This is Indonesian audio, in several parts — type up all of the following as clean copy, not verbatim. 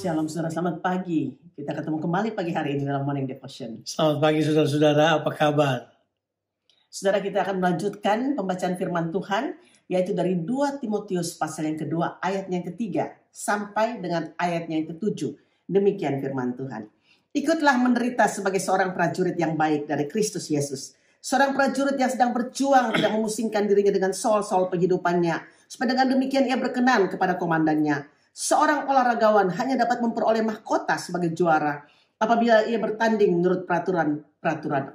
Shalom saudara, selamat pagi. Kita ketemu kembali pagi hari ini dalam Morning Devotion. Selamat pagi saudara-saudara, apa kabar? Saudara, kita akan melanjutkan pembacaan firman Tuhan, yaitu dari 2 Timotius pasal yang kedua, ayatnya yang ketiga, sampai dengan ayatnya yang ketujuh. Demikian firman Tuhan. Ikutlah menderita sebagai seorang prajurit yang baik dari Kristus Yesus. Seorang prajurit yang sedang berjuang, tidak memusingkan dirinya dengan soal-soal penghidupannya, supaya dengan demikian ia berkenan kepada komandannya. Seorang olahragawan hanya dapat memperoleh mahkota sebagai juara apabila ia bertanding menurut peraturan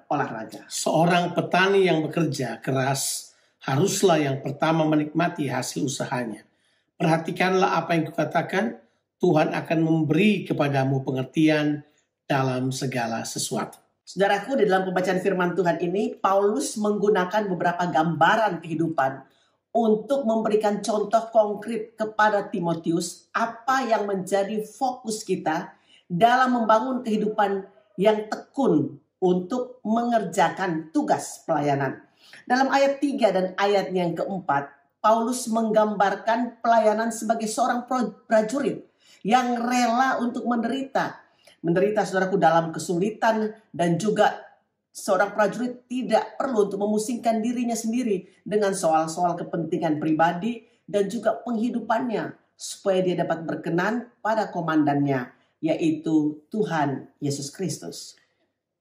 olahraga. Seorang petani yang bekerja keras haruslah yang pertama menikmati hasil usahanya. Perhatikanlah apa yang kukatakan, Tuhan akan memberi kepadamu pengertian dalam segala sesuatu. Saudaraku, di dalam pembacaan firman Tuhan ini, Paulus menggunakan beberapa gambaran kehidupan untuk memberikan contoh konkret kepada Timotius apa yang menjadi fokus kita dalam membangun kehidupan yang tekun untuk mengerjakan tugas pelayanan. Dalam ayat 3 dan ayatnya yang keempat, Paulus menggambarkan pelayanan sebagai seorang prajurit yang rela untuk menderita. Menderita, saudaraku, dalam kesulitan, dan juga seorang prajurit tidak perlu untuk memusingkan dirinya sendiri dengan soal-soal kepentingan pribadi dan juga penghidupannya, supaya dia dapat berkenan pada komandannya, yaitu Tuhan Yesus Kristus.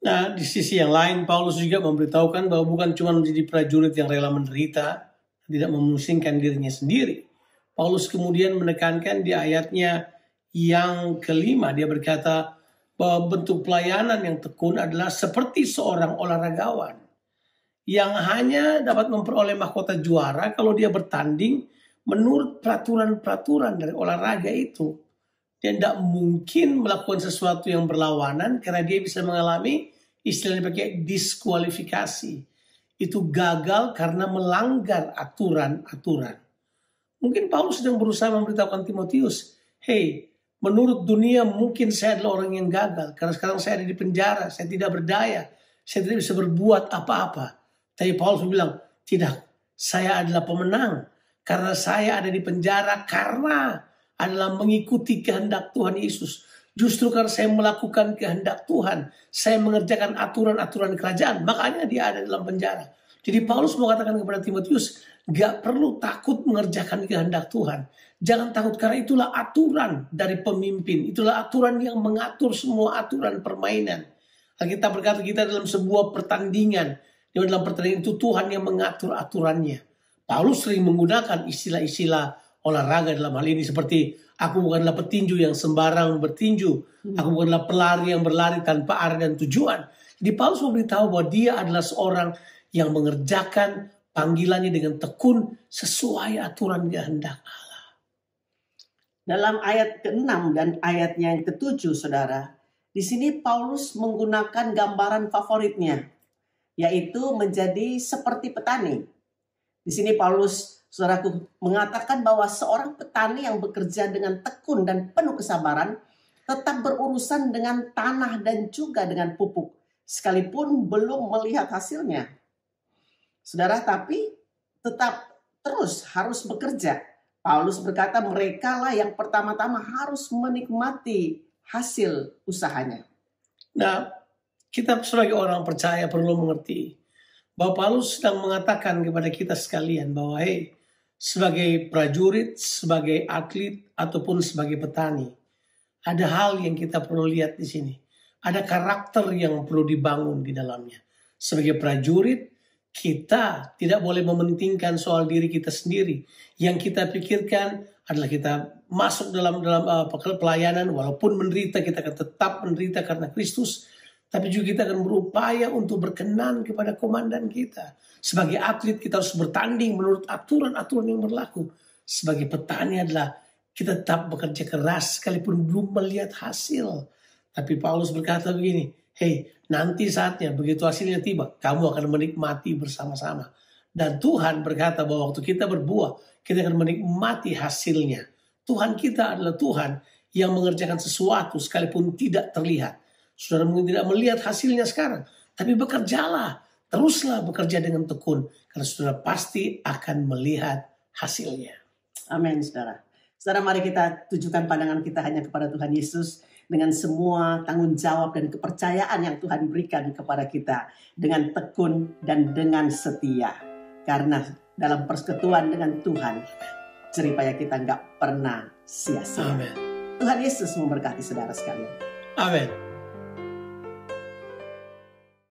Nah, di sisi yang lain, Paulus juga memberitahukan bahwa bukan cuma menjadi prajurit yang rela menderita, tidak memusingkan dirinya sendiri. Paulus kemudian menekankan di ayatnya yang kelima, dia berkata bahwa bentuk pelayanan yang tekun adalah seperti seorang olahragawan yang hanya dapat memperoleh mahkota juara kalau dia bertanding menurut peraturan-peraturan dari olahraga itu. Dia tidak mungkin melakukan sesuatu yang berlawanan karena dia bisa mengalami istilahnya pakai diskualifikasi. Itu gagal karena melanggar aturan-aturan. Mungkin Paulus sedang berusaha memberitahukan Timotius, hey, menurut dunia mungkin saya adalah orang yang gagal. Karena sekarang saya ada di penjara. Saya tidak berdaya. Saya tidak bisa berbuat apa-apa. Tapi Paulus bilang, tidak. Saya adalah pemenang. Karena saya ada di penjara. Karena adalah mengikuti kehendak Tuhan Yesus. Justru karena saya melakukan kehendak Tuhan. Saya mengerjakan aturan-aturan kerajaan. Makanya dia ada dalam penjara. Jadi Paulus mengatakan kepada Timotius, gak perlu takut mengerjakan kehendak Tuhan. Jangan takut, karena itulah aturan dari pemimpin. Itulah aturan yang mengatur semua aturan permainan. Kita berkata kita dalam sebuah pertandingan. Di dalam pertandingan itu Tuhan yang mengatur aturannya. Paulus sering menggunakan istilah-istilah olahraga dalam hal ini. Seperti, aku bukanlah petinju yang sembarang bertinju. Aku bukanlah pelari yang berlari tanpa arah dan tujuan. Jadi Paulus memberitahu bahwa dia adalah seorang yang mengerjakan panggilannya dengan tekun sesuai aturan kehendak Allah. Dalam ayat ke-6 dan ayatnya yang ke-7, saudara, di sini Paulus menggunakan gambaran favoritnya, yaitu menjadi seperti petani. Di sini Paulus, saudaraku, mengatakan bahwa seorang petani yang bekerja dengan tekun dan penuh kesabaran tetap berurusan dengan tanah dan juga dengan pupuk, sekalipun belum melihat hasilnya. Saudara, tapi tetap terus harus bekerja. Paulus berkata mereka lah yang pertama-tama harus menikmati hasil usahanya. Nah, kita sebagai orang percaya perlu mengerti bahwa Paulus sedang mengatakan kepada kita sekalian bahwa hey, sebagai prajurit, sebagai atlet, ataupun sebagai petani, ada hal yang kita perlu lihat di sini. Ada karakter yang perlu dibangun di dalamnya. Sebagai prajurit, kita tidak boleh mementingkan soal diri kita sendiri. Yang kita pikirkan adalah kita masuk dalam pelayanan, walaupun menderita, kita akan tetap menderita karena Kristus. Tapi juga kita akan berupaya untuk berkenan kepada komandan kita. Sebagai atlet kita harus bertanding menurut aturan-aturan yang berlaku. Sebagai petani adalah kita tetap bekerja keras sekalipun belum melihat hasil. Tapi Paulus berkata begini, hey, nanti saatnya begitu hasilnya tiba, kamu akan menikmati bersama-sama. Dan Tuhan berkata bahwa waktu kita berbuah, kita akan menikmati hasilnya. Tuhan kita adalah Tuhan yang mengerjakan sesuatu sekalipun tidak terlihat. Saudara mungkin tidak melihat hasilnya sekarang, tapi bekerjalah. Teruslah bekerja dengan tekun, karena saudara pasti akan melihat hasilnya. Amin, saudara. Saudara, mari kita tujukan pandangan kita hanya kepada Tuhan Yesus dengan semua tanggung jawab dan kepercayaan yang Tuhan berikan kepada kita dengan tekun dan dengan setia. Karena dalam persekutuan dengan Tuhan, jeripaya kita nggak pernah sia-sia. Amin. Tuhan Yesus memberkati saudara sekalian. Amin.